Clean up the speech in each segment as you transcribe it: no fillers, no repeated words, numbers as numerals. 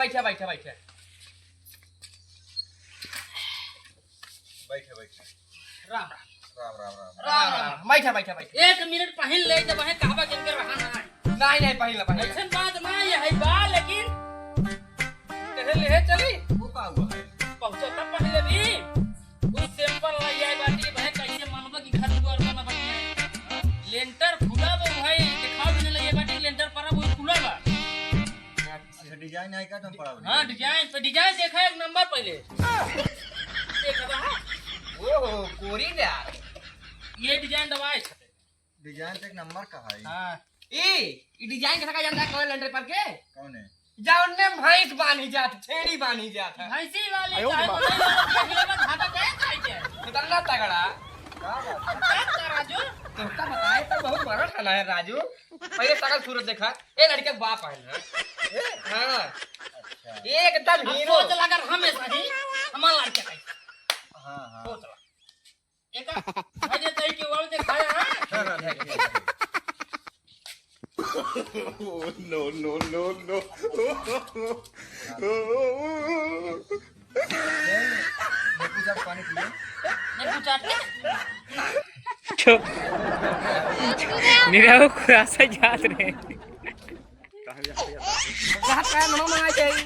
बैठे बैठे बैठे बैठे बैठे राम राम राम राम राम राम बैठे बैठे बैठे 1 मिनट पहिन ले जब है कहबा जिनके बहाना है नहीं नहीं पहले ऐसन बात ना ये है बा लेकिन कैसे ले चली वो का हुआ है पहुंचो तब पहले भी वो सैंपल लाई आई बाटी भाई कैसे मानबा की घर द्वार बना बनिए लेंटर खुला वो भाई दिखाओ भी नहीं लगे बाटी लेंटर पर वो खुला बा अच्छा डिजाइन है का तुम पड़ा हां डिजाइन पे डिजाइन देखा एक नंबर पहले देखा हां ओहो कोरी यार ये डिजाइन दवाई डिजाइन तो एक नंबर का है हां ई डिजाइन कैसा का जानता है लेंटर पर के कौन है जावन ने भैंस बानी जात छेड़ी बानी जात है भैंसी वाली चाहे मतलब घाटा क्या चाहिए कितना तगड़ा का बात राजू तुमका बताए तो बहुत बड़ा खाना है राजू पहले सकल सूरत देखा ए लड़के का बाप है हां अच्छा एकदम अब हीरो सोच लगा हमेशा ही हमारा लड़का कैसा हां हां सोच लगा एक भजे तई के वाल दिखाया है no, no, no, no. देखो जब पानी पिए नहीं पूछा निराव खुरासा जात रहे कहां का नाम आ जाई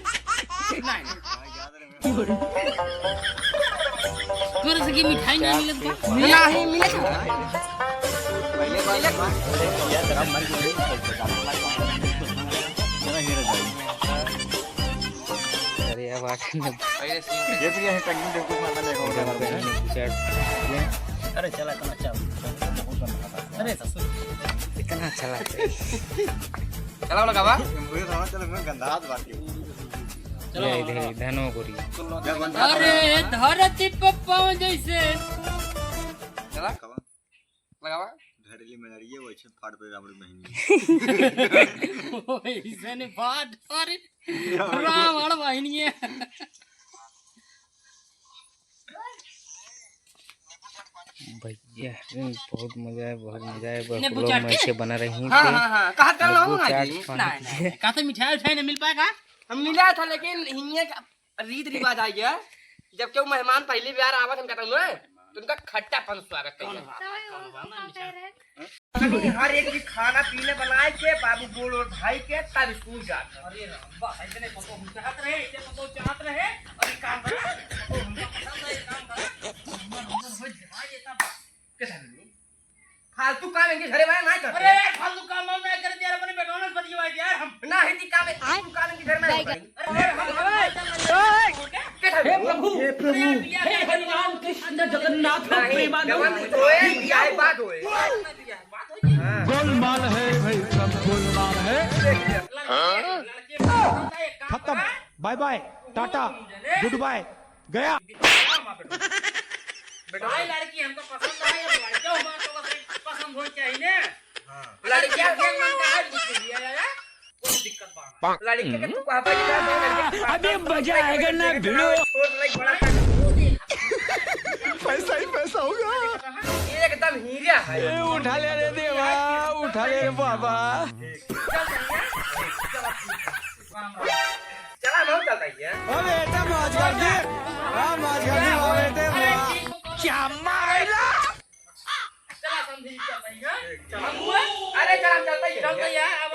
तोरे से की मिठाई नहीं मिलत का नहीं मिले अरे अब आखिर पहले सीन ये भी है टंगी देखो माना देखो अरे चला कना चल अरे ससुर कितना अच्छा लगता है चलाओ लगावा मुझे थोड़ा चल मैं गंदात बाकी चलो इधर धनो गोरी अरे धरती पर पाँव जैसे चला लगावा धड़ली में लड़िए वो अच्छे फाड़ पे रावण बहनी ऐसे ने बात अरे रावण बहनी है भैया बहुत मजा है बहुत ने लोग बुचाट में के? ऐसे बना रही हां थे हां हां कहां कर लो नींबू चाट जी पानी नहीं का तो मिठाई उठाई नहीं मिल पाएगा हम मिला था लेकिन हिंगे का रीत रिवाज आई है जब क्यों मेहमान पहली बार आवत हम कहता हूं तो उनका खट्टापन स्वागत करिए हर एक चीज खाना पीने बनाए के बाबू बोल और भाई के तब स्कूल जाता अरे रंबा ऐसे पतो हम चाहत रहे ऐसे पतो चाहत रहे और एक काम कर पतो हमका पसंद है काम कर हम हो जाए देता कैसा नहीं फालतू काम इनके घरे में नहीं करते अरे फालतू काम हम नहीं करते यार अपने बेटों से बतिया यार हम ना हिंदी काम है फालतू काम इनके घर में नहीं करते अरे हम कैसा हे प्रभु हे हरिनाम कृष्ण जगन्नाथ जवान होए या बात होए गोलमाल है भाई सब गोलमाल है खत्म bye bye tata goodbye गया भाई लड़की हमको पसंद है या लड़का हमारा पसंद हो चाहिए ना लड़कियां के मन का है कुछ लिया यार कोई दिक्कत बा लड़के के तू कहां पर अभी मजा आएगा ना भिड़ो बड़ा पैसा ही पैसा होगा एकदम हीरा है ए उठा ले रे देवा उठा ले रे बाबा चला ना चलता है ओ बेटा मौज कर दे हां मौज कर दे ओ बेटे क्या मारेला चला समझी चलता है चला अरे चला चलता है चलता है अब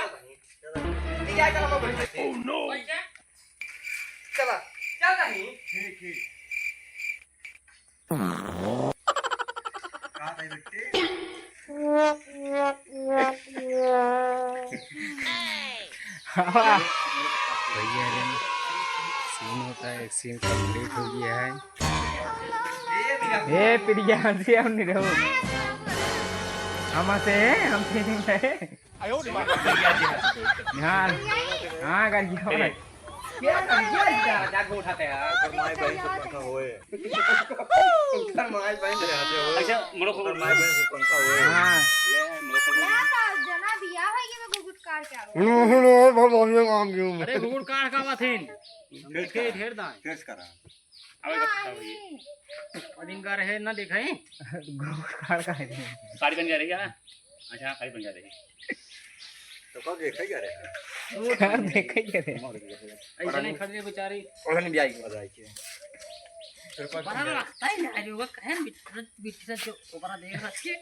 नहीं जाए चला मैं बोल ओह नो चला चलता ही ठीक ठीक कहां थे बेटे भैया सीन होता है एक सीन कंप्लीट हो गया है ए प्रिया हंसी हम नहीं रहो हम से हम फीलिंग है हां हां कर दिया क्या जागो उठाते हैं माय बहन से पंखा होए घर माय बहन से आते हो अच्छा मोरो को माय बहन से पंखा होए हां जना दिया है कि मैं गुगुट कार के आवे अरे गुड़ काट का बाथिन देखे ढेर दाए टेस्ट करा अबे बता भई दिन का रहे ना देखे गोड़ का है साड़ी बन जा रही है अच्छा साड़ी बन जा रही है तो कब देखा क्या रे क्या देखा क्या रे ऐसे नहीं खड़े बेचारी ओढ़न भी आई बधाई के बड़ा लगता है ना जो कहन बिठर जो ऊपर देख रख के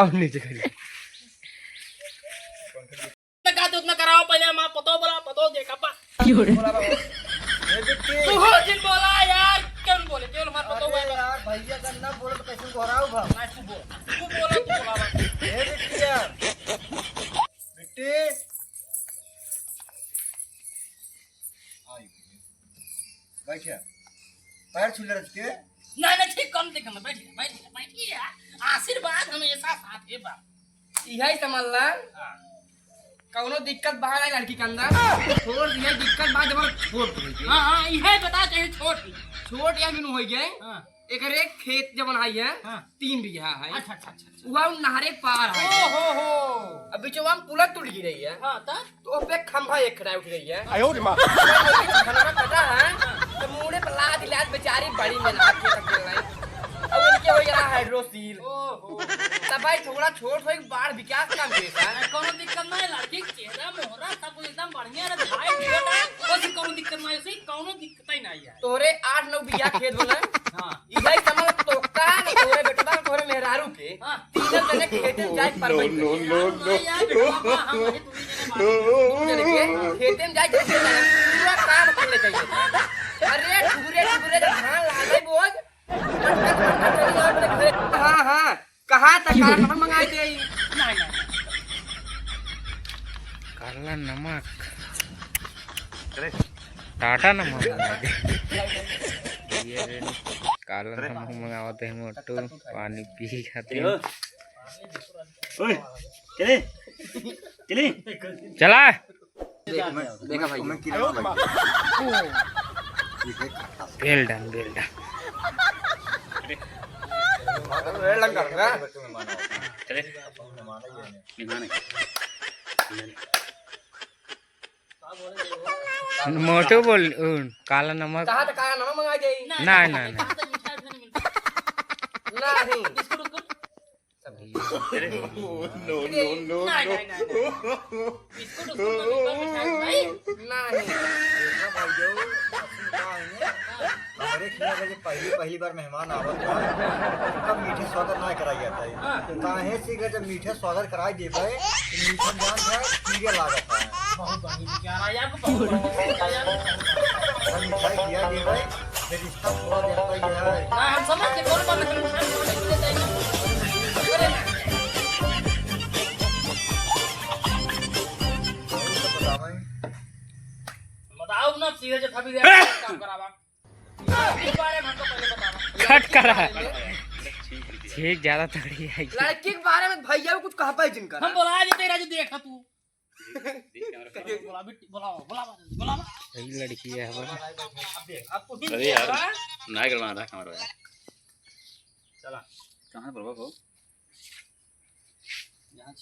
और नीचे खड़ी का तो उतना कराओ पहले मां पतो देखा पा ए बिट्टी तू हो जिन बोला यार क्यों बोले केवल मार पतो भाई यार भैया का ना बोल तो कैसे घोराऊ भा मैं तू बोला ए बिट्टिया बिट्टी आई बैठिया पैर छू ले रखते ना ठीक कम देखना बैठिए आशीर्वाद हमेशा साथ है बा यही समझला कौनो दिक्कत बा ना लड़की के अंदर छोड़ दिया दिक्कत बा जब छोट हो गई हां यही बता चाहे छोट या बिनु हो गए हां एकर एक खेत जवन आई है हाँ। 3 बीघा है अच्छा वह नहरे पार है हो अब बीचवा में पुला टूट गई रही है हां ता तो पे खंभा एक खड़ा उठ गई है आयो रे मां खंभा कटा है तो मुड़े पर लाद लाद बेचारी बड़ी में लाद के तक गई अब इनके हो गया हाइड्रोसील ओहो तब भाई थोड़ा छोट हो बाढ़ विकास काम केस है कोनो दिक्कत नहीं लड़की के चेहरा मोहरा सब एकदम बढ़िया रे भाई बेटा बस कोनो दिक्कत नहीं सही कोनो दिक्कत ही नहीं है तोरे 8-9 बीघा खेत बोला हां इधर समझ तो का तोरे बेटवा तोरे मेहरारू के हां तीनों जने खेते में जाए पर भाई no, no, खेते में जाए पूरा काम कर ले चाहिए अरे ठुगरे धान लागे बोझ हाँ हाँ कहाँ तक काला नमक मंगाए थे नहीं काला नमक टाटा नमक मंगा दे ये रे काला नमक मंगाते हैं मोटू पानी पी खाते हैं ओए चले चले चला देखा भाई मैं किरा वेल डन लंका चले मोटू बोल काला नमक कहाँ तक काला नमक मंगाए थे नहीं नहीं no, no, no, पहली बार मेहमान आवत है उनका मीठे स्वागत ना कराई जाता है काहे से कि जब मीठे स्वागत कराई देबे मीठा जान है कीड़े लागत है मिठाई दिया देबे फिर इसका पूरा देता है हम समझ के कौन बात बताओ ना सीधे जो थपी दे काम करावा इस बारे में हमको पहले बतावा कट करा ठीक ज्यादा तगड़ी है लड़की के बारे में भैया को कुछ कहा पाई जिनका हम बोला जे तेरा जो देखा तू बोला बिट्टी बुलाओ यही लड़की है आपको अरे यार नहीं करवा रहा हमारा चला कहां पर बाबू यहाँ